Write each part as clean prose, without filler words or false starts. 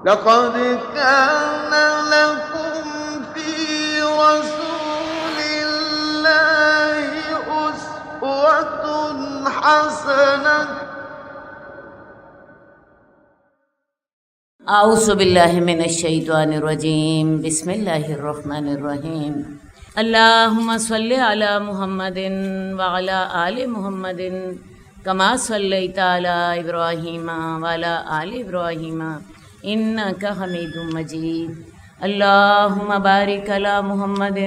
لقد كان لكم في رسول الله أسوة حسنة اعوذ باللہ من الشیطان الرجیم بسم اللہ الرحمن الرحیم اللہم صلی علی محمد وعلی آل محمد کما صلیت علی ابراہیم وعلی آل ابراہیم انک حمید مجید اللہم بارک علی محمد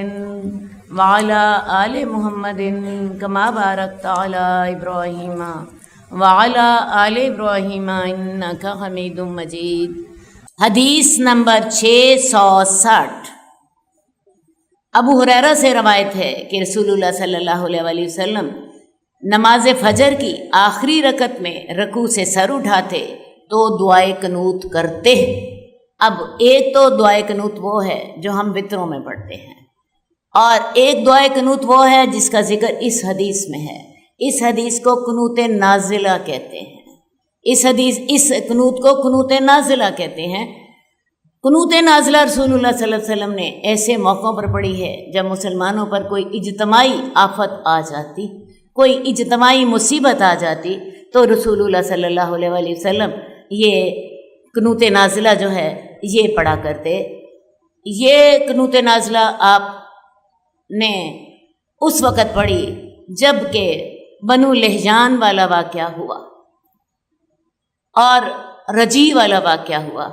وعلی آل محمد کما بارکت علی ابراہیم وعلی آل ابراہیم انک حمید مجید۔ حدیث نمبر 660 ابو ہریرہ سے روایت ہے کہ رسول اللہ صلی اللہ علیہ وآلہ وسلم نماز فجر کی آخری رکعت میں رکوع سے سر اٹھاتے تو دعائے قنوت کرتے۔ اب ایک تو دعائے قنوت وہ ہے جو ہم وطروں میں پڑھتے ہیں، اور ایک دعائے قنوت وہ ہے جس کا ذکر اس حدیث میں ہے۔ اس حدیث کو قنوت نازلہ کہتے ہیں، اس قنوت کو قنوت نازلہ کہتے ہیں۔ قنوت نازلہ رسول اللہ صلی اللہ علیہ وسلم نے ایسے موقعوں پر پڑھی ہے جب مسلمانوں پر کوئی اجتماعی آفت آ جاتی، کوئی اجتماعی مصیبت آ جاتی، تو رسول اللہ صلی اللہ علیہ وآلہ وسلم یہ قنوت نازلہ جو ہے یہ پڑھا کرتے۔ یہ قنوت نازلہ آپ نے اس وقت پڑھی جب کہ بنو لہجان والا واقعہ ہوا اور رجی والا واقعہ ہوا۔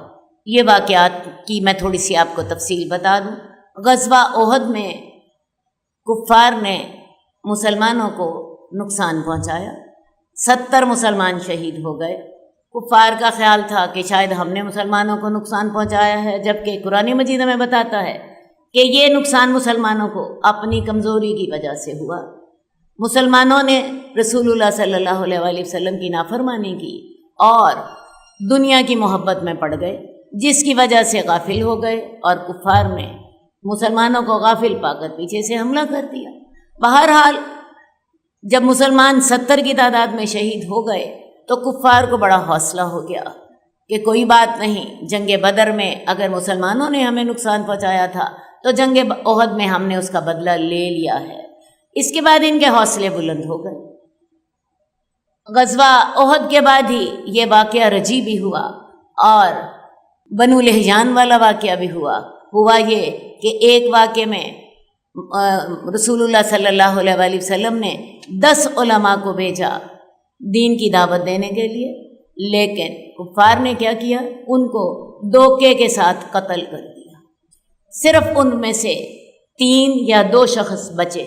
یہ واقعات کی میں تھوڑی سی آپ کو تفصیل بتا دوں۔ غزوہ احد میں کفار نے مسلمانوں کو نقصان پہنچایا، 70 مسلمان شہید ہو گئے۔ کفار کا خیال تھا کہ شاید ہم نے مسلمانوں کو نقصان پہنچایا ہے، جبکہ قرآن مجید ہمیں بتاتا ہے کہ یہ نقصان مسلمانوں کو اپنی کمزوری کی وجہ سے ہوا۔ مسلمانوں نے رسول اللہ صلی اللہ علیہ وآلہ وسلم کی نافرمانی کی اور دنیا کی محبت میں پڑ گئے، جس کی وجہ سے غافل ہو گئے، اور کفار نے مسلمانوں کو غافل پا کر پیچھے سے حملہ کر دیا۔ بہرحال جب مسلمان 70 کی تعداد میں شہید ہو گئے تو کفار کو بڑا حوصلہ ہو گیا کہ کوئی بات نہیں، جنگ بدر میں اگر مسلمانوں نے ہمیں نقصان پہنچایا تھا تو جنگ احد میں ہم نے اس کا بدلہ لے لیا ہے۔ اس کے بعد ان کے حوصلے بلند ہو گئے۔ غزوہ احد کے بعد ہی یہ واقعہ رجی بھی ہوا اور بنو لہجان والا واقعہ بھی ہوا۔ ہوا یہ کہ ایک واقعے میں رسول اللہ صلی اللہ علیہ وآلہ وسلم نے 10 علماء کو بھیجا دین کی دعوت دینے کے لیے، لیکن کفار نے کیا کیا؟ ان کو دھوکے کے ساتھ قتل کر دیا۔ صرف ان میں سے 3 یا 2 شخص بچے،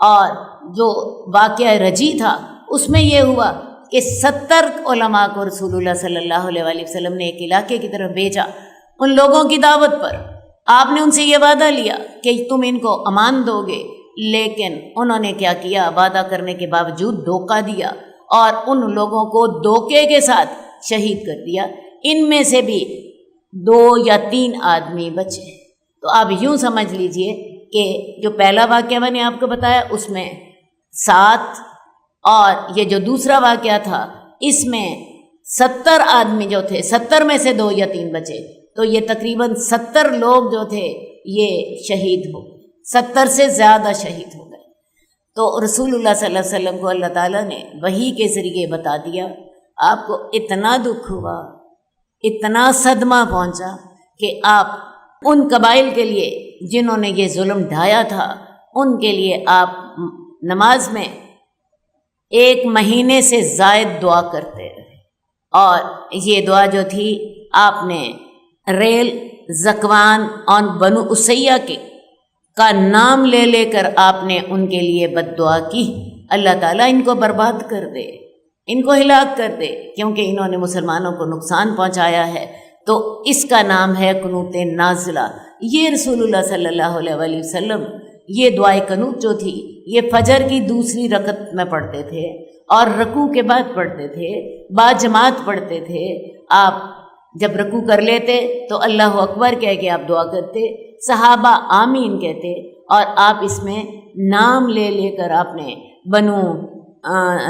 اور جو واقعہ رجی تھا اس میں یہ ہوا کہ 70 علماء کو رسول اللہ صلی اللہ علیہ وآلہ وسلم نے ایک علاقے کی طرف بھیجا ان لوگوں کی دعوت پر۔ آپ نے ان سے یہ وعدہ لیا کہ تم ان کو امان دو گے، لیکن انہوں نے کیا کیا؟ وعدہ کرنے کے باوجود دھوکہ دیا اور ان لوگوں کو دھوکے کے ساتھ شہید کر دیا۔ ان میں سے بھی 2 یا 3 آدمی بچے۔ تو آپ یوں سمجھ لیجئے کہ جو پہلا واقعہ میں نے آپ کو بتایا اس میں 7، اور یہ جو دوسرا واقعہ تھا اس میں 70 آدمی جو تھے، 70 میں سے 2 یا 3 بچے، تو یہ تقریباً 70 لوگ جو تھے یہ شہید ہو گئے، 70 سے زیادہ شہید ہو گئے۔ تو رسول اللہ صلی اللہ علیہ وسلم کو اللہ تعالیٰ نے وحی کے ذریعے بتا دیا۔ آپ کو اتنا دکھ ہوا، اتنا صدمہ پہنچا کہ آپ ان قبائل کے لیے جنہوں نے یہ ظلم ڈھایا تھا ان کے لیے آپ نماز میں 1 مہینے سے زائد دعا کرتے رہے، اور یہ دعا جو تھی آپ نے ریل، زکوان اور بنو اسیہ کا نام لے لے کر آپ نے ان کے لیے بد دعا کی، اللہ تعالیٰ ان کو برباد کر دے، ان کو ہلاک کر دے، کیونکہ انہوں نے مسلمانوں کو نقصان پہنچایا ہے۔ تو اس کا نام ہے قنوت نازلہ۔ یہ رسول اللہ صلی اللہ علیہ وآلہ وسلم یہ دعائے قنوت جو تھی یہ فجر کی دوسری رکعت میں پڑھتے تھے، اور رکوع کے بعد پڑھتے تھے، با جماعت پڑھتے تھے۔ آپ جب رکوع کر لیتے تو اللہ اکبر کہہ کے آپ دعا کرتے، صحابہ آمین کہتے، اور آپ اس میں نام لے لے کر آپ نے بنو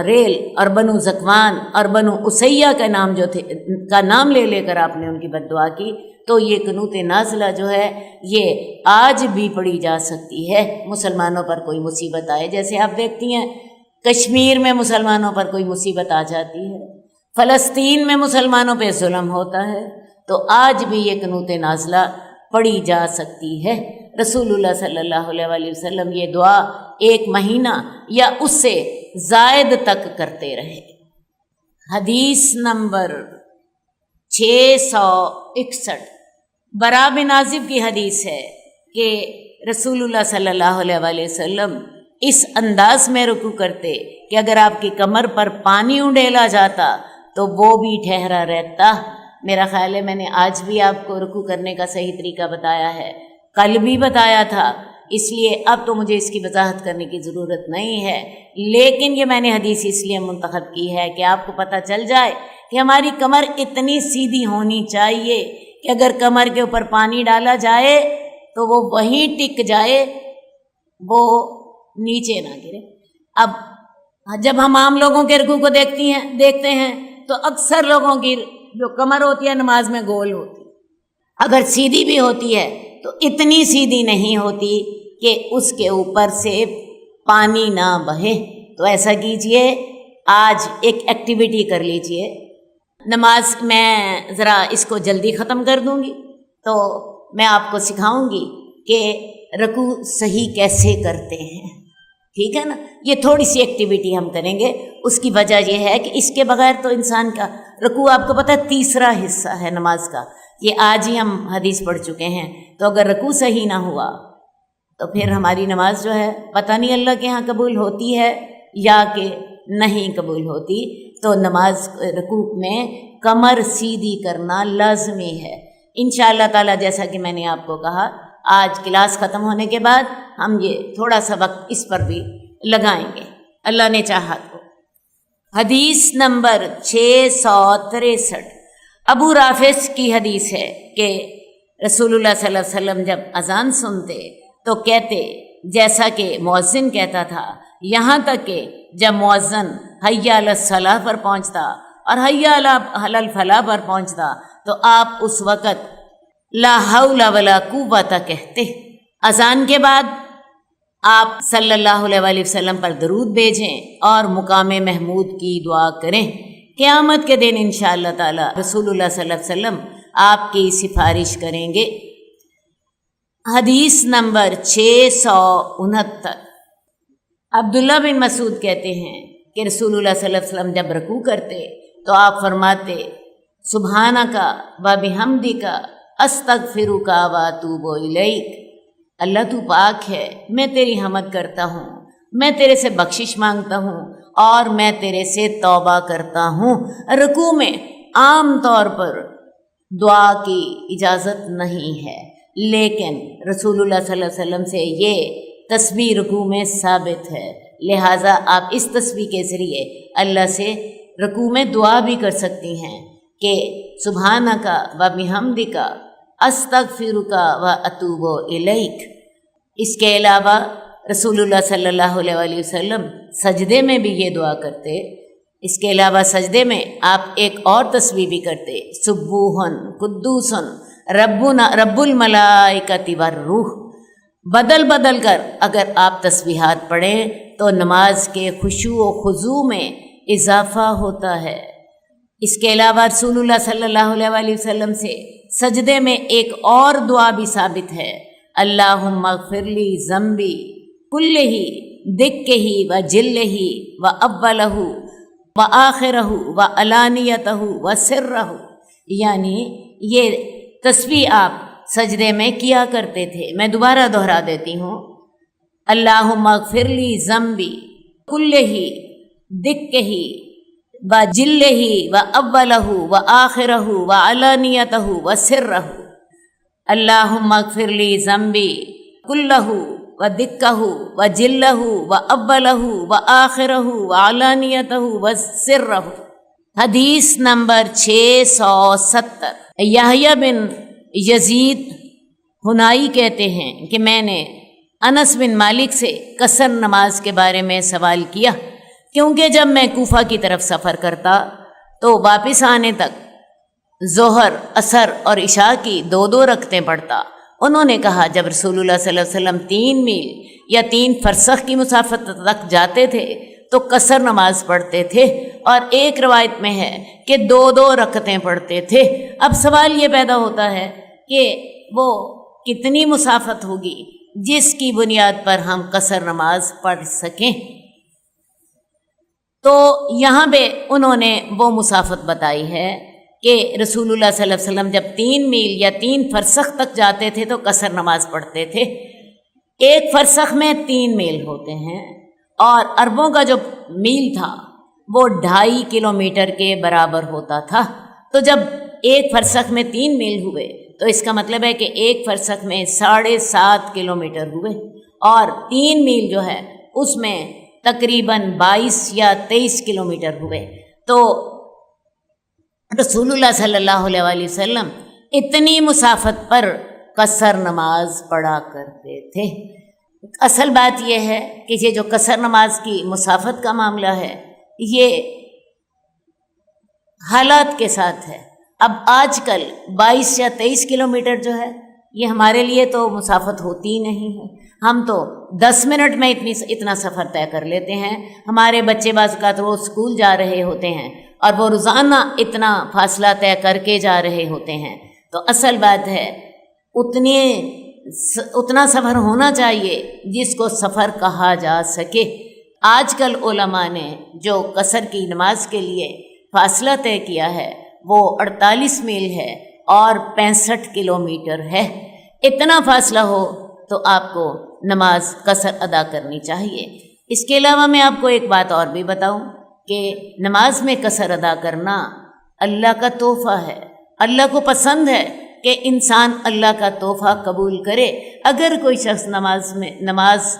ریل اور بنو زکوان اور بنو اسیہ کا نام جو تھے کا نام لے لے کر آپ نے ان کی بد دعا کی، تو یہ قنوت نازلہ جو ہے یہ آج بھی پڑھی جا سکتی ہے مسلمانوں پر کوئی مصیبت آئے۔ جیسے آپ دیکھتی ہیں کشمیر میں مسلمانوں پر کوئی مصیبت آ جاتی ہے، فلسطین میں مسلمانوں پہ ظلم ہوتا ہے، تو آج بھی یہ قنوت نازلہ پڑھی جا سکتی ہے۔ رسول اللہ صلی اللہ علیہ وآلہ وسلم یہ دعا 1 مہینہ یا اس سے زائد تک کرتے رہے۔ حدیث نمبر 661 برا بن عازب کی حدیث ہے کہ رسول اللہ صلی اللہ علیہ وآلہ وسلم اس انداز میں رکوع کرتے کہ اگر آپ کی کمر پر پانی اڈیلا جاتا تو وہ بھی ٹھہرا رہتا۔ میرا خیال ہے میں نے آج بھی آپ کو رکوع کرنے کا صحیح طریقہ بتایا ہے، کل بھی بتایا تھا، اس لیے اب تو مجھے اس کی وضاحت کرنے کی ضرورت نہیں ہے، لیکن یہ میں نے حدیث اس لیے منتخب کی ہے کہ آپ کو پتہ چل جائے کہ ہماری کمر اتنی سیدھی ہونی چاہیے کہ اگر کمر کے اوپر پانی ڈالا جائے تو وہ وہیں ٹک جائے، وہ نیچے نہ گرے۔ اب جب ہم عام لوگوں کے رکوع کو دیکھتے ہیں تو اکثر لوگوں کی جو کمر ہوتی ہے نماز میں گول ہوتی ہے، اگر سیدھی بھی ہوتی ہے تو اتنی سیدھی نہیں ہوتی کہ اس کے اوپر سے پانی نہ بہے۔ تو ایسا کیجئے، آج ایک ایکٹیویٹی کر لیجئے، نماز میں ذرا اس کو جلدی ختم کر دوں گی تو میں آپ کو سکھاؤں گی کہ رکوع صحیح کیسے کرتے ہیں، ٹھیک ہے نا؟ یہ تھوڑی سی ایکٹیویٹی ہم کریں گے، اس کی وجہ یہ ہے کہ اس کے بغیر تو انسان کا رکوع آپ کو پتہ ہے تیسرا حصہ ہے نماز کا، یہ آج ہی ہم حدیث پڑھ چکے ہیں، تو اگر رکوع صحیح نہ ہوا تو پھر ہماری نماز جو ہے پتہ نہیں اللہ کے ہاں قبول ہوتی ہے یا کہ نہیں قبول ہوتی۔ تو نماز رکوع میں کمر سیدھی کرنا لازمی ہے انشاءاللہ تعالی۔ جیسا کہ میں نے آپ کو کہا، آج کلاس ختم ہونے کے بعد ہم یہ تھوڑا سا وقت اس پر بھی لگائیں گے، اللہ نے چاہا تو۔ حدیث نمبر 663 ابو رافع کی حدیث ہے کہ رسول اللہ صلی اللہ علیہ وسلم جب اذان سنتے تو کہتے جیسا کہ مؤذن کہتا تھا، یہاں تک کہ جب مؤذن حی علی الصلاۃ پر پہنچتا اور حی علی الفلاح پر پہنچتا تو آپ اس وقت لا حول ولا قوت کہتے۔ اذان کے بعد آپ صلی اللہ علیہ وآلہ وسلم پر درود بھیجیں اور مقام محمود کی دعا کریں۔ قیامت کے دن انشاءاللہ تعالی رسول اللہ صلی اللہ علیہ وسلم آپ کی سفارش کریں گے۔ حدیث نمبر 669 عبداللہ بن مسعود کہتے ہیں کہ رسول اللہ صلی اللہ علیہ وسلم جب رکوع کرتے تو آپ فرماتے سبحانک و بحمدک استغفرک و اتوب الیک، اللہ تو پاک ہے، میں تیری حمد کرتا ہوں، میں تیرے سے بخشش مانگتا ہوں اور میں تیرے سے توبہ کرتا ہوں۔ رکوع میں عام طور پر دعا کی اجازت نہیں ہے، لیکن رسول اللہ صلی اللہ علیہ وسلم سے یہ تسبیح رکوع میں ثابت ہے، لہٰذا آپ اس تسبیح کے ذریعے اللہ سے رکوع میں دعا بھی کر سکتی ہیں کہ سبحانک و بحمدک استغفرک و اتوب الیک۔ اس کے علاوہ رسول اللہ صلی اللہ علیہ وآلہ وسلم سجدے میں بھی یہ دعا کرتے۔ اس کے علاوہ سجدے میں آپ ایک اور تسبیح بھی کرتے، سبوحن قدوسن ربنا رب الملائکۃ والروح۔ بدل بدل کر اگر آپ تسبیحات پڑھیں تو نماز کے خشوع و خضوع میں اضافہ ہوتا ہے۔ اس کے علاوہ رسول اللہ صلی اللہ علیہ وآلہ وسلم سے سجدے میں ایک اور دعا بھی ثابت ہے، اللہم اغفر لی ذنبی کلہ دکہ و جلہ و اولہ و آخرہ و علانیتہ و سرہ، یعنی یہ تسبیح آپ سجدے میں کیا کرتے تھے۔ میں دوبارہ دہرا دیتی ہوں، اللہم اغفر لی ذنبی کلہ دکہ و جلہ و اولہ و آخرہ و علانیتہ و سرہ، اللہم اغفر لی ذنبی کلہ و دکہ و جلہ و اولہ و آخرہ و علانیتہ و سرہ۔ حدیث نمبر 670 یحییٰ بن یزید حنائی کہتے ہیں کہ میں نے انس بن مالک سے قصر نماز کے بارے میں سوال کیا کیونکہ جب میں کوفہ کی طرف سفر کرتا تو واپس آنے تک ظہر، عصر اور عشاء کی 2 رکعتیں پڑھتا۔ انہوں نے کہا جب رسول اللہ صلی اللہ علیہ وسلم 3 میل یا 3 فرسخ کی مسافت تک جاتے تھے تو قصر نماز پڑھتے تھے، اور ایک روایت میں ہے کہ 2 رکعتیں پڑھتے تھے۔ اب سوال یہ پیدا ہوتا ہے کہ وہ کتنی مسافت ہوگی جس کی بنیاد پر ہم قصر نماز پڑھ سکیں؟ تو یہاں پہ انہوں نے وہ مسافت بتائی ہے کہ رسول اللہ صلی اللہ علیہ وسلم جب 3 میل یا 3 فرسخ تک جاتے تھے تو قصر نماز پڑھتے تھے۔ ایک فرسخ میں 3 میل ہوتے ہیں، اور عربوں کا جو میل تھا وہ 2.5 کلومیٹر کے برابر ہوتا تھا۔ تو جب ایک فرسخ میں 3 میل ہوئے تو اس کا مطلب ہے کہ ایک فرسخ میں 7.5 کلومیٹر ہوئے، اور 3 میل جو ہے اس میں تقریباً 22 یا 23 کلومیٹر ہوئے۔ تو رسول اللہ صلی اللہ علیہ وآلہ وسلم اتنی مسافت پر قصر نماز پڑھا کرتے تھے۔ اصل بات یہ ہے کہ یہ جو قصر نماز کی مسافت کا معاملہ ہے یہ حالات کے ساتھ ہے۔ اب آج کل 22 یا 23 کلومیٹر جو ہے یہ ہمارے لیے تو مسافت ہوتی ہی نہیں ہے، ہم تو 10 منٹ میں اتنا سفر طے کر لیتے ہیں۔ ہمارے بچے بعض اوقات روز اسکول جا رہے ہوتے ہیں اور وہ روزانہ اتنا فاصلہ طے کر کے جا رہے ہوتے ہیں۔ تو اصل بات ہے اتنا سفر ہونا چاہیے جس کو سفر کہا جا سکے۔ آج کل علماء نے جو قصر کی نماز کے لیے فاصلہ طے کیا ہے وہ 48 میل ہے اور 65 کلومیٹر ہے۔ اتنا فاصلہ ہو تو آپ کو نماز قصر ادا کرنی چاہیے۔ اس کے علاوہ میں آپ کو ایک بات اور بھی بتاؤں کہ نماز میں قصر ادا کرنا اللہ کا تحفہ ہے۔ اللہ کو پسند ہے کہ انسان اللہ کا تحفہ قبول کرے۔ اگر کوئی شخص نماز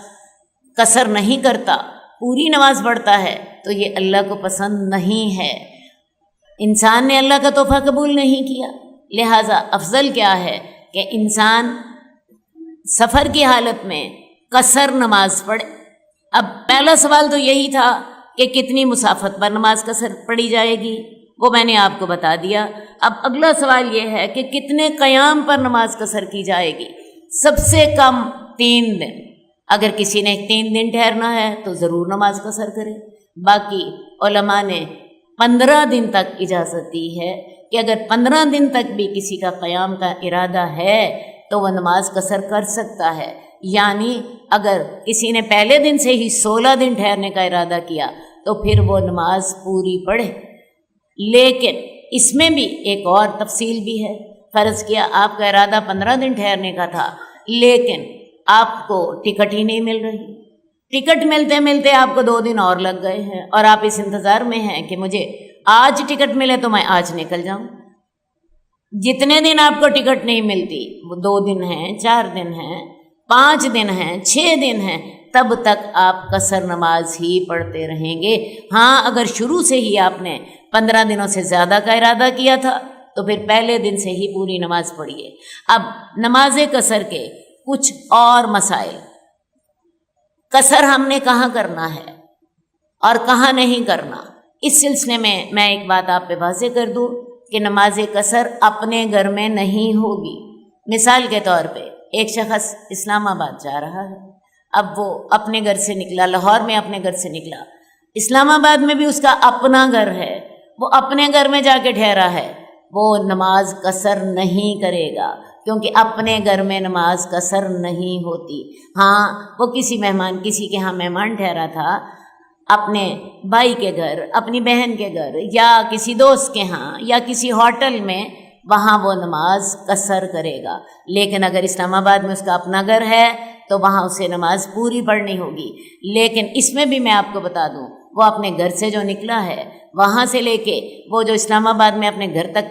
قصر نہیں کرتا، پوری نماز پڑھتا ہے تو یہ اللہ کو پسند نہیں ہے۔ انسان نے اللہ کا تحفہ قبول نہیں کیا، لہٰذا افضل کیا ہے کہ انسان سفر کی حالت میں قصر نماز پڑھے۔ اب پہلا سوال تو یہی تھا کہ کتنی مسافت پر نماز قصر پڑھی جائے گی، وہ میں نے آپ کو بتا دیا۔ اب اگلا سوال یہ ہے کہ کتنے قیام پر نماز قصر کی جائے گی؟ سب سے کم 3 دن۔ اگر کسی نے 3 دن ٹھہرنا ہے تو ضرور نماز قصر کرے۔ باقی علماء نے 15 دن تک اجازت دی ہے کہ اگر 15 دن تک بھی کسی کا قیام کا ارادہ ہے تو وہ نماز قصر کر سکتا ہے۔ یعنی اگر کسی نے پہلے دن سے ہی 16 دن ٹھہرنے کا ارادہ کیا تو پھر وہ نماز پوری پڑھے۔ لیکن اس میں بھی ایک اور تفصیل بھی ہے۔ فرض کیا آپ کا ارادہ 15 دن ٹھہرنے کا تھا، لیکن آپ کو ٹکٹ ہی نہیں مل رہی، ٹکٹ ملتے ملتے آپ کو 2 دن اور لگ گئے ہیں، اور آپ اس انتظار میں ہیں کہ مجھے آج ٹکٹ ملے تو میں آج نکل جاؤں۔ جتنے دن آپ کو ٹکٹ نہیں ملتی، وہ 2 دن ہیں، 4 دن ہیں، 5 دن ہیں، 6 دن ہیں، تب تک آپ قصر نماز ہی پڑھتے رہیں گے۔ ہاں، اگر شروع سے ہی آپ نے 15 دنوں سے زیادہ کا ارادہ کیا تھا تو پھر پہلے دن سے ہی پوری نماز پڑھیے۔ اب نماز قصر کے کچھ اور مسائل۔ قصر ہم نے کہاں کرنا ہے اور کہاں نہیں کرنا، اس سلسلے میں ایک بات آپ پہ واضح کر دوں کہ نماز قصر اپنے گھر میں نہیں ہوگی۔ مثال کے طور پہ ایک شخص اسلام آباد جا رہا ہے، اب وہ اپنے گھر سے نکلا، لاہور میں اپنے گھر سے نکلا، اسلام آباد میں بھی اس کا اپنا گھر ہے، وہ اپنے گھر میں جا کے ٹھہرا ہے، وہ نماز قصر نہیں کرے گا، کیونکہ اپنے گھر میں نماز قصر نہیں ہوتی۔ ہاں، وہ کسی کے ہاں مہمان ٹھہرا تھا، اپنے بھائی کے گھر، اپنی بہن کے گھر، یا کسی دوست کے ہاں، یا کسی ہوٹل میں، وہاں وہ نماز قصر کرے گا۔ لیکن اگر اسلام آباد میں اس کا اپنا گھر ہے تو وہاں اسے نماز پوری پڑھنی ہوگی۔ لیکن اس میں بھی میں آپ کو بتا دوں، وہ اپنے گھر سے جو نکلا ہے، وہاں سے لے کے وہ جو اسلام آباد میں اپنے گھر تک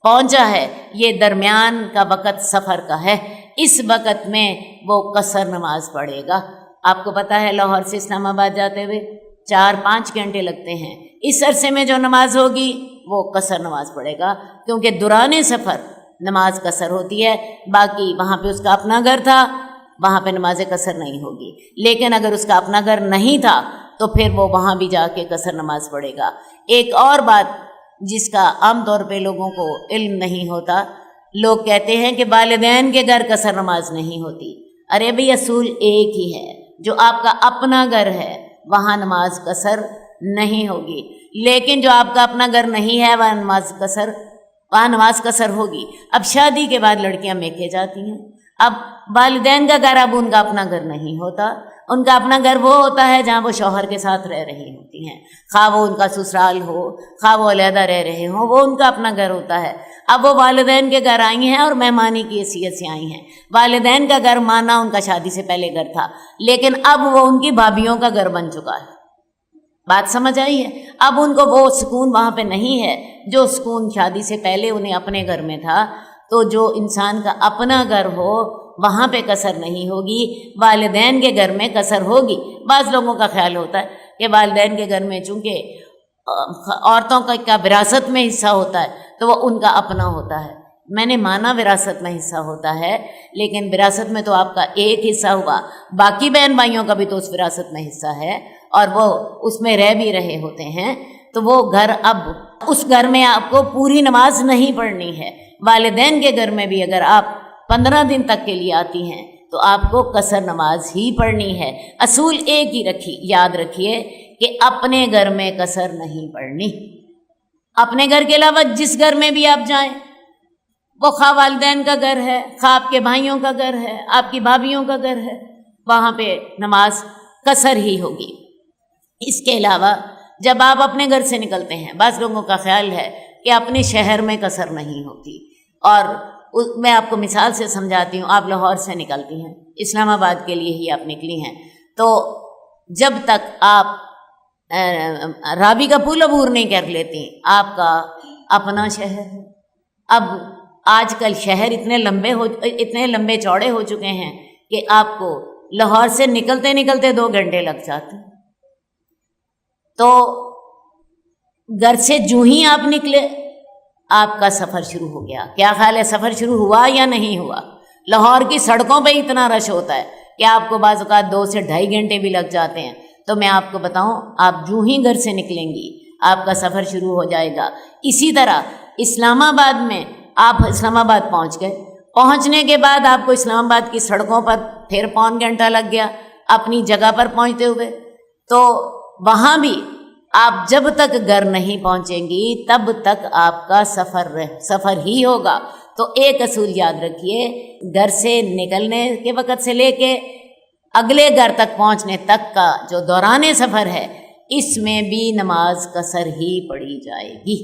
پہنچا ہے، یہ درمیان کا وقت سفر کا ہے، اس وقت میں وہ قصر نماز پڑھے گا۔ آپ کو پتہ ہے لاہور سے اسلام آباد جاتے ہوئے 4-5 گھنٹے لگتے ہیں، اس عرصے میں جو نماز ہوگی وہ قصر نماز پڑھے گا، کیونکہ دوران سفر نماز قصر ہوتی ہے۔ باقی وہاں پہ اس کا اپنا گھر تھا، وہاں پہ نماز قصر نہیں ہوگی۔ لیکن اگر اس کا اپنا گھر نہیں تھا تو پھر وہ وہاں بھی جا کے قصر نماز پڑھے گا۔ ایک اور بات جس کا عام طور پہ لوگوں کو علم نہیں ہوتا، لوگ کہتے ہیں کہ والدین کے گھر قصر نماز نہیں ہوتی۔ ارے بھئی اصول ایک ہی ہے، جو آپ کا اپنا گھر ہے وہاں نماز قصر نہیں ہوگی، لیکن جو آپ کا اپنا گھر نہیں ہے وہاں نماز قصر ہوگی۔ اب شادی کے بعد لڑکیاں میکے جاتی ہیں، اب والدین کا گھر اب ان کا اپنا گھر نہیں ہوتا، ان کا اپنا گھر وہ ہوتا ہے جہاں وہ شوہر کے ساتھ رہ رہی ہوتی ہیں، خواہ وہ ان کا سسرال ہو، خواہ وہ علیحدہ رہ رہے ہوں، وہ ان کا اپنا گھر ہوتا ہے۔ اب وہ والدین کے گھر آئی ہیں اور مہمانی کی حیثیت سے آئی ہیں۔ والدین کا گھر مانا ان کا شادی سے پہلے گھر تھا، لیکن اب وہ ان کی بھابھیوں کا گھر بن چکا ہے۔ بات سمجھ آئی ہے؟ اب ان کو وہ سکون وہاں پہ نہیں ہے جو سکون شادی سے پہلے انہیں اپنے گھر میں تھا۔ تو جو انسان کا اپنا گھر ہو وہاں پہ قصر نہیں ہوگی، والدین کے گھر میں قصر ہوگی۔ بعض لوگوں کا خیال ہوتا ہے کہ والدین کے گھر میں چونکہ عورتوں کا وراثت میں حصہ ہوتا ہے تو وہ ان کا اپنا ہوتا ہے۔ میں نے مانا وراثت میں حصہ ہوتا ہے، لیکن وراثت میں تو آپ کا ایک حصہ ہوا، باقی بہن بھائیوں کا بھی تو اس وراثت میں حصہ ہے اور وہ اس میں رہ بھی رہے ہوتے ہیں۔ تو وہ گھر، اب اس گھر میں آپ کو پوری نماز نہیں پڑھنی ہے۔ والدین کے گھر میں بھی اگر آپ 15 دن تک کے لیے آتی ہیں تو آپ کو قصر نماز ہی پڑھنی ہے۔ اصول ایک ہی یاد رکھیے کہ اپنے گھر میں قصر نہیں پڑھنی۔ اپنے گھر کے علاوہ جس گھر میں بھی آپ جائیں، وہ خواہ والدین کا گھر ہے، خواہ آپ کے بھائیوں کا گھر ہے، آپ کی بھابھیوں کا گھر ہے، وہاں پہ نماز قصر ہی ہوگی۔ اس کے علاوہ جب آپ اپنے گھر سے نکلتے ہیں، بعض لوگوں کا خیال ہے کہ اپنے شہر میں قصر نہیں ہوتی، اور میں آپ کو مثال سے سمجھاتی ہوں۔ آپ لاہور سے نکلتی ہیں، اسلام آباد کے لیے ہی آپ نکلی ہیں، تو جب تک آپ رابی کا پل عبور نہیں کر لیتی، آپ کا اپنا شہر ہے۔ اب آج کل شہر اتنے لمبے چوڑے ہو چکے ہیں کہ آپ کو لاہور سے نکلتے نکلتے 2 گھنٹے لگ جاتے ہیں۔ تو گھر سے جو ہی آپ نکلے آپ کا سفر شروع ہو گیا۔ کیا خیال ہے، سفر شروع ہوا یا نہیں ہوا؟ لاہور کی سڑکوں پہ اتنا رش ہوتا ہے کہ آپ کو بعض اوقات 2 سے 2.5 گھنٹے بھی لگ جاتے ہیں۔ تو میں آپ کو بتاؤں، آپ جو ہی گھر سے نکلیں گی آپ کا سفر شروع ہو جائے گا۔ اسی طرح اسلام آباد میں آپ اسلام آباد پہنچ گئے، پہنچنے کے بعد آپ کو اسلام آباد کی سڑکوں پر پھر 1.25 گھنٹہ لگ گیا اپنی جگہ پر پہنچتے ہوئے۔ تو وہاں بھی آپ جب تک گھر نہیں پہنچیں گی تب تک آپ کا سفر ہی ہوگا۔ تو ایک اصول یاد رکھیے، گھر سے نکلنے کے وقت سے لے کے اگلے گھر تک پہنچنے تک کا جو دوران سفر ہے، اس میں بھی نماز قصر ہی پڑھی جائے گی۔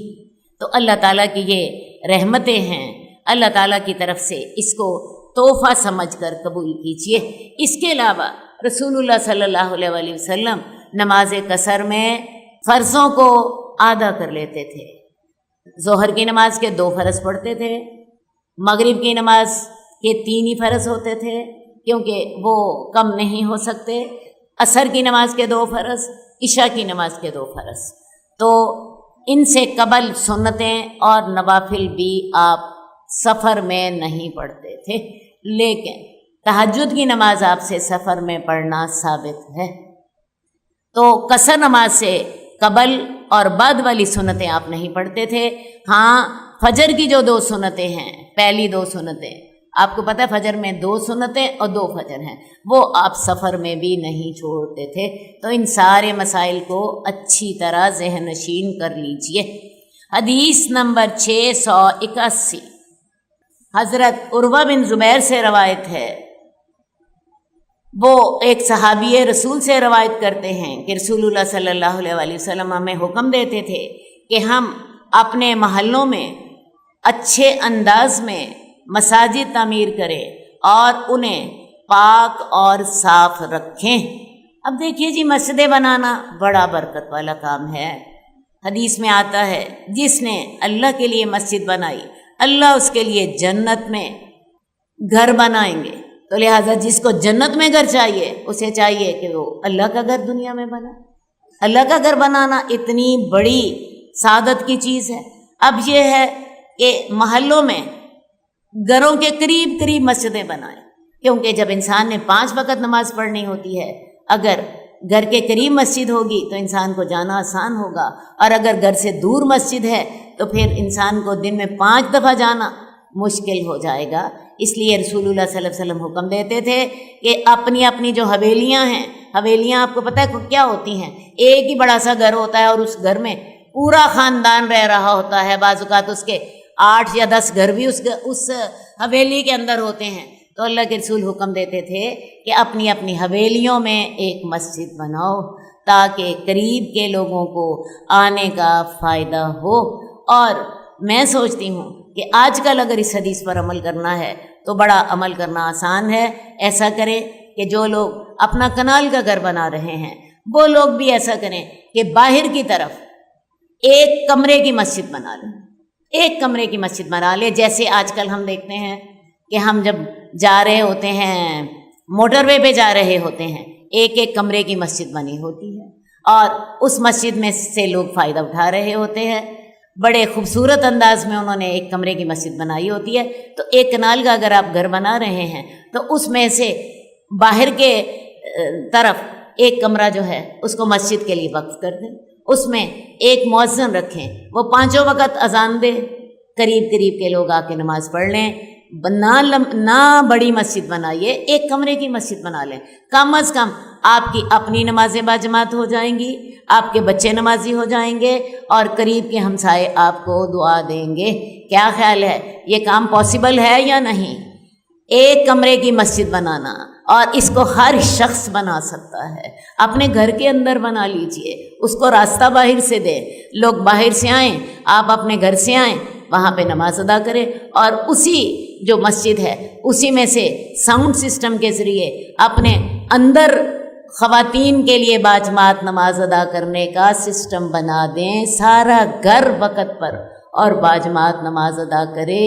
تو اللہ تعالیٰ کی یہ رحمتیں ہیں، اللہ تعالیٰ کی طرف سے اس کو تحفہ سمجھ کر قبول کیجیے۔ اس کے علاوہ رسول اللہ صلی اللہ علیہ وسلم نماز قصر میں فرضوں کو آدھا کر لیتے تھے۔ ظہر کی نماز کے 2 فرض پڑھتے تھے، مغرب کی نماز کے 3 ہی فرض ہوتے تھے کیونکہ وہ کم نہیں ہو سکتے، عصر کی نماز کے 2 فرض، عشاء کی نماز کے 2 فرض۔ تو ان سے قبل سنتیں اور نوافل بھی آپ سفر میں نہیں پڑھتے تھے، لیکن تہجد کی نماز آپ سے سفر میں پڑھنا ثابت ہے۔ تو قصر نماز سے قبل اور بعد والی سنتیں آپ نہیں پڑھتے تھے۔ ہاں، فجر کی جو 2 سنتیں ہیں، پہلی 2 سنتیں، آپ کو پتہ ہے فجر میں 2 سنتیں اور 2 فجر ہیں، وہ آپ سفر میں بھی نہیں چھوڑتے تھے۔ تو ان سارے مسائل کو اچھی طرح ذہن نشین کر لیجئے۔ حدیث نمبر 681 حضرت عروہ بن زبیر سے روایت ہے۔ وہ ایک صحابی رسول سے روایت کرتے ہیں کہ رسول اللہ صلی اللہ علیہ وسلم ہمیں حکم دیتے تھے کہ ہم اپنے محلوں میں اچھے انداز میں مساجد تعمیر کریں اور انہیں پاک اور صاف رکھیں۔ اب دیکھیے جی، مسجدیں بنانا بڑا برکت والا کام ہے۔ حدیث میں آتا ہے جس نے اللہ کے لیے مسجد بنائی، اللہ اس کے لیے جنت میں گھر بنائیں گے۔ تو لہٰذا جس کو جنت میں گھر چاہیے اسے چاہیے کہ وہ اللہ کا گھر دنیا میں بنا۔ اللہ کا گھر بنانا اتنی بڑی سعادت کی چیز ہے۔ اب یہ ہے کہ محلوں میں گھروں کے قریب قریب مسجدیں بنائیں، کیونکہ جب انسان نے 5 وقت نماز پڑھنی ہوتی ہے، اگر گھر کے قریب مسجد ہوگی تو انسان کو جانا آسان ہوگا، اور اگر گھر سے دور مسجد ہے تو پھر انسان کو دن میں 5 دفعہ جانا مشکل ہو جائے گا۔ اس لیے رسول اللہ صلی اللہ علیہ وسلم حکم دیتے تھے کہ اپنی اپنی جو حویلیاں ہیں، حویلیاں آپ کو پتہ ہے کیا ہوتی ہیں؟ ایک ہی بڑا سا گھر ہوتا ہے اور اس گھر میں پورا خاندان رہ رہا ہوتا ہے، بعض اوقات اس کے 8 یا 10 گھر بھی اس حویلی کے اندر ہوتے ہیں۔ تو اللہ کے رسول حکم دیتے تھے کہ اپنی اپنی حویلیوں میں ایک مسجد بناؤ تاکہ قریب کے لوگوں کو آنے کا فائدہ ہو۔ اور میں سوچتی ہوں کہ آج کل اگر اس حدیث پر عمل کرنا ہے تو بڑا عمل کرنا آسان ہے۔ ایسا کریں کہ جو لوگ اپنا کنال کا گھر بنا رہے ہیں وہ لوگ بھی ایسا کریں کہ باہر کی طرف ایک کمرے کی مسجد بنا لیں، ایک کمرے کی مسجد بنا لیں۔ جیسے آج کل ہم دیکھتے ہیں کہ ہم جب جا رہے ہوتے ہیں، موٹر وے پہ جا رہے ہوتے ہیں، ایک ایک کمرے کی مسجد بنی ہوتی ہے اور اس مسجد میں سے لوگ فائدہ اٹھا رہے ہوتے ہیں۔ بڑے خوبصورت انداز میں انہوں نے ایک کمرے کی مسجد بنائی ہوتی ہے۔ تو ایک کنال کا اگر آپ گھر بنا رہے ہیں تو اس میں سے باہر کے طرف ایک کمرہ جو ہے اس کو مسجد کے لیے وقف کر دیں، اس میں ایک مؤذن رکھیں، وہ 5 وقت اذان دے، قریب قریب کے لوگ آ کے نماز پڑھ لیں۔ نہ بڑی مسجد بنائیے، ایک کمرے کی مسجد بنا لیں، کم از کم آپ کی اپنی نمازیں باجماعت ہو جائیں گی، آپ کے بچے نمازی ہو جائیں گے اور قریب کے ہمسائے آپ کو دعا دیں گے۔ کیا خیال ہے، یہ کام پاسبل ہے یا نہیں؟ ایک کمرے کی مسجد بنانا، اور اس کو ہر شخص بنا سکتا ہے۔ اپنے گھر کے اندر بنا لیجئے، اس کو راستہ باہر سے دیں، لوگ باہر سے آئیں، آپ اپنے گھر سے آئیں، وہاں پہ نماز ادا کریں، اور اسی جو مسجد ہے اسی میں سے ساؤنڈ سسٹم کے ذریعے اپنے اندر خواتین کے لیے باجماعت نماز ادا کرنے کا سسٹم بنا دیں، سارا گھر وقت پر اور باجماعت نماز ادا کرے۔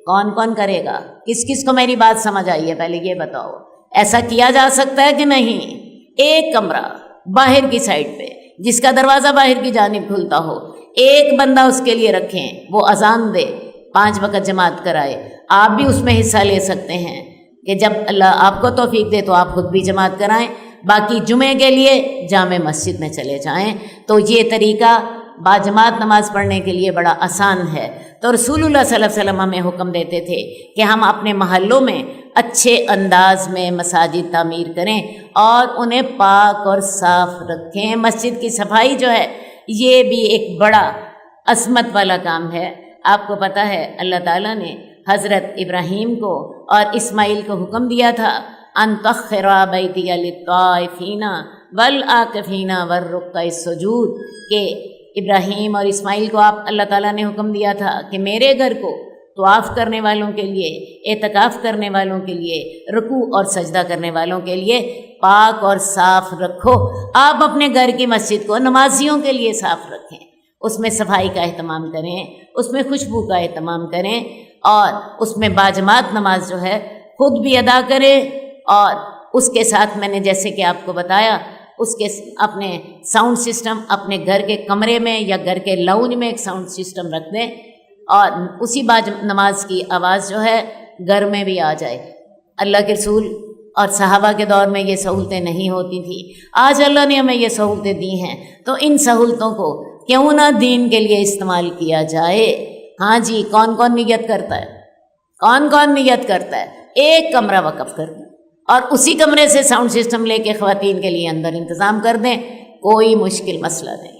کون کون کرے گا؟ کس کس کو میری بات سمجھ آئی ہے؟ پہلے یہ بتاؤ، ایسا کیا جا سکتا ہے کہ نہیں؟ ایک کمرہ باہر کی سائڈ پہ جس کا دروازہ باہر کی جانب کھلتا ہو، ایک بندہ اس کے لیے رکھیں، وہ اذان دے، 5 وقت جماعت کرائے۔ آپ بھی اس میں حصہ لے سکتے ہیں کہ جب اللہ آپ کو توفیق دے تو آپ خود بھی جماعت کرائیں، باقی جمعے کے لیے جامع مسجد میں چلے جائیں۔ تو یہ طریقہ باجماعت نماز پڑھنے کے لیے بڑا آسان ہے۔ تو رسول اللہ صلی اللہ علیہ وسلم ہمیں حکم دیتے تھے کہ ہم اپنے محلوں میں اچھے انداز میں مساجد تعمیر کریں اور انہیں پاک اور صاف رکھیں۔ مسجد کی صفائی جو ہے یہ بھی ایک بڑا عظمت والا کام ہے۔ آپ کو پتہ ہے اللہ تعالیٰ نے حضرت ابراہیم کو اور اسماعیل کو حکم دیا تھا ان طہرا بیتی للطائفین والعاکفین والرکع السجود، کہ ابراہیم اور اسماعیل کو اللہ تعالیٰ نے حکم دیا تھا کہ میرے گھر کو طواف کرنے والوں کے لیے، اعتکاف کرنے والوں کے لیے، رکوع اور سجدہ کرنے والوں کے لیے پاک اور صاف رکھو۔ آپ اپنے گھر کی مسجد کو نمازیوں کے لیے صاف رکھیں، اس میں صفائی کا اہتمام کریں، اس میں خوشبو کا اہتمام کریں، اور اس میں باجماعت نماز جو ہے خود بھی ادا کریں، اور اس کے ساتھ میں نے جیسے کہ آپ کو بتایا اس کے اپنے ساؤنڈ سسٹم اپنے گھر کے کمرے میں یا گھر کے لاؤنج میں ایک ساؤنڈ سسٹم رکھ دیں، اور اسی نماز کی آواز جو ہے گھر میں بھی آ جائے۔ اللہ کے رسول اور صحابہ کے دور میں یہ سہولتیں نہیں ہوتی تھیں، آج اللہ نے ہمیں یہ سہولتیں دی ہیں، تو ان سہولتوں کو کیوں نہ دین کے لیے استعمال کیا جائے۔ ہاں جی، کون کون نیت کرتا ہے؟ کون کون نیت کرتا ہے؟ ایک کمرہ وقف کر دیں اور اسی کمرے سے ساؤنڈ سسٹم لے کے خواتین کے لیے اندر انتظام کر دیں، کوئی مشکل مسئلہ نہیں۔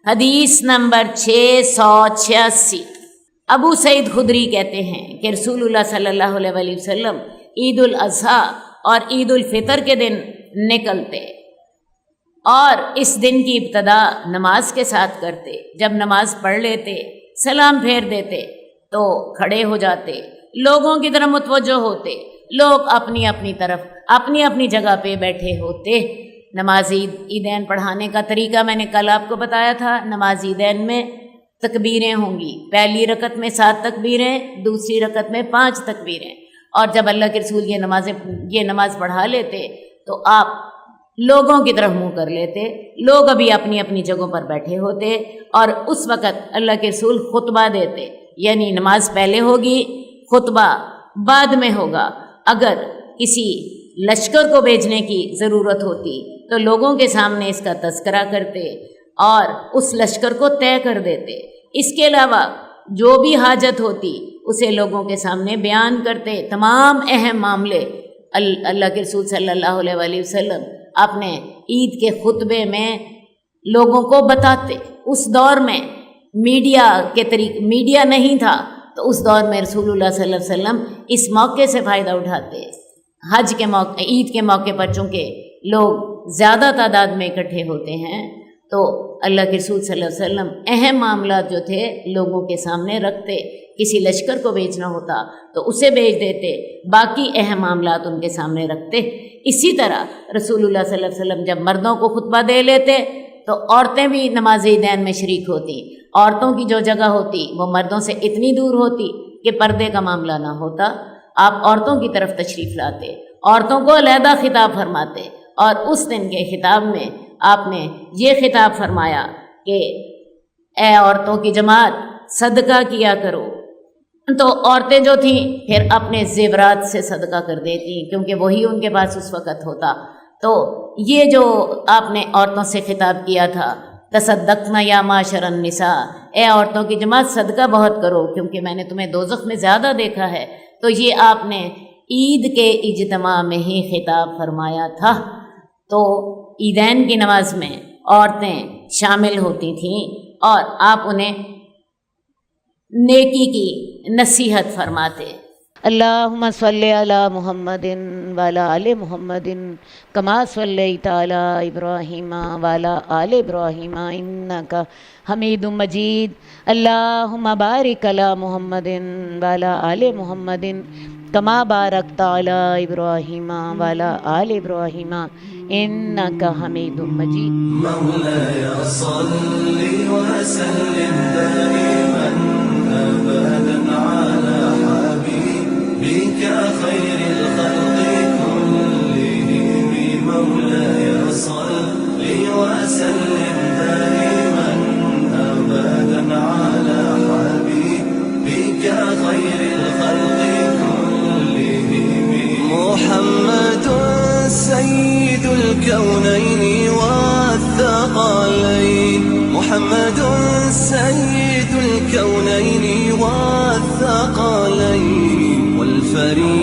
حدیث نمبر 686، ابو سعید خدری کہتے ہیں کہ رسول اللہ صلی اللہ علیہ وسلم عید الاضحیٰ اور عید الفطر کے دن نکلتے اور اس دن کی ابتدا نماز کے ساتھ کرتے۔ جب نماز پڑھ لیتے، سلام پھیر دیتے تو کھڑے ہو جاتے، لوگوں کی طرف متوجہ ہوتے، لوگ اپنی اپنی طرف اپنی اپنی جگہ پہ بیٹھے ہوتے۔ نماز عیدین پڑھانے کا طریقہ میں نے کل آپ کو بتایا تھا۔ نماز عیدین میں تکبیریں ہوں گی، پہلی رکعت میں 7 تکبیریں، دوسری رکعت میں 5 تکبیریں، اور جب اللہ کے رسول یہ نماز پڑھا لیتے تو آپ لوگوں کی طرف منہ کر لیتے، لوگ ابھی اپنی اپنی جگہوں پر بیٹھے ہوتے، اور اس وقت اللہ کے رسول خطبہ دیتے، یعنی نماز پہلے ہوگی، خطبہ بعد میں ہوگا۔ اگر کسی لشکر کو بھیجنے کی ضرورت ہوتی تو لوگوں کے سامنے اس کا تذکرہ کرتے اور اس لشکر کو طے کر دیتے۔ اس کے علاوہ جو بھی حاجت ہوتی اسے لوگوں کے سامنے بیان کرتے۔ تمام اہم معاملے اللہ کے رسول صلی اللہ علیہ وآلہ وسلم اپنے عید کے خطبے میں لوگوں کو بتاتے۔ اس دور میں میڈیا نہیں تھا، تو اس دور میں رسول اللہ صلی اللہ علیہ وسلم اس موقع سے فائدہ اٹھاتے۔ حج کے موقع، عید کے موقع پر چونکہ لوگ زیادہ تعداد میں اکٹھے ہوتے ہیں، تو اللہ کے رسول صلی اللہ علیہ وسلم اہم معاملات جو تھے لوگوں کے سامنے رکھتے۔ کسی لشکر کو بیچنا ہوتا تو اسے بیچ دیتے، باقی اہم معاملات ان کے سامنے رکھتے۔ اسی طرح رسول اللہ صلی اللہ علیہ وسلم جب مردوں کو خطبہ دے لیتے تو عورتیں بھی نماز عیدین میں شریک ہوتی۔ عورتوں کی جو جگہ ہوتی وہ مردوں سے اتنی دور ہوتی کہ پردے کا معاملہ نہ ہوتا۔ آپ عورتوں کی طرف تشریف لاتے، عورتوں کو علیحدہ خطاب فرماتے، اور اس دن کے خطاب میں آپ نے یہ خطاب فرمایا کہ اے عورتوں کی جماعت، صدقہ کیا کرو۔ تو عورتیں جو تھیں پھر اپنے زیورات سے صدقہ کر دیتی، کیونکہ وہی ان کے پاس اس وقت ہوتا۔ تو یہ جو آپ نے عورتوں سے خطاب کیا تھا، تصدقنا یا معاشر النساء، اے عورتوں کی جماعت صدقہ بہت کرو کیونکہ میں نے تمہیں دوزخ میں زیادہ دیکھا ہے۔ تو یہ آپ نے عید کے اجتماع میں ہی خطاب فرمایا تھا۔ تو عیدین کی نماز میں عورتیں شامل ہوتی تھیں اور آپ انہیں نیکی کی نصیحت فرماتے۔ اللہم صلی علی محمد وعلی آل محمد کما صلیت علی ابراہیم وعلی آل ابراہیم انک حمید مجید۔ اللہم بارک علی محمد وعلی آل محمد کما بارکت علی ابراہیم وعلی آل ابراہیم انک حمید مجید۔ مولاي صل وسلم دائما ابدا على حبيبك خير الخلق كلهم۔ مولاي صل وسلم دائما ابدا على حبيبك خير الخلق كلهم۔ محمد سيد الكونين والثقلين، محمد سيد الكونين والثقلين والفريق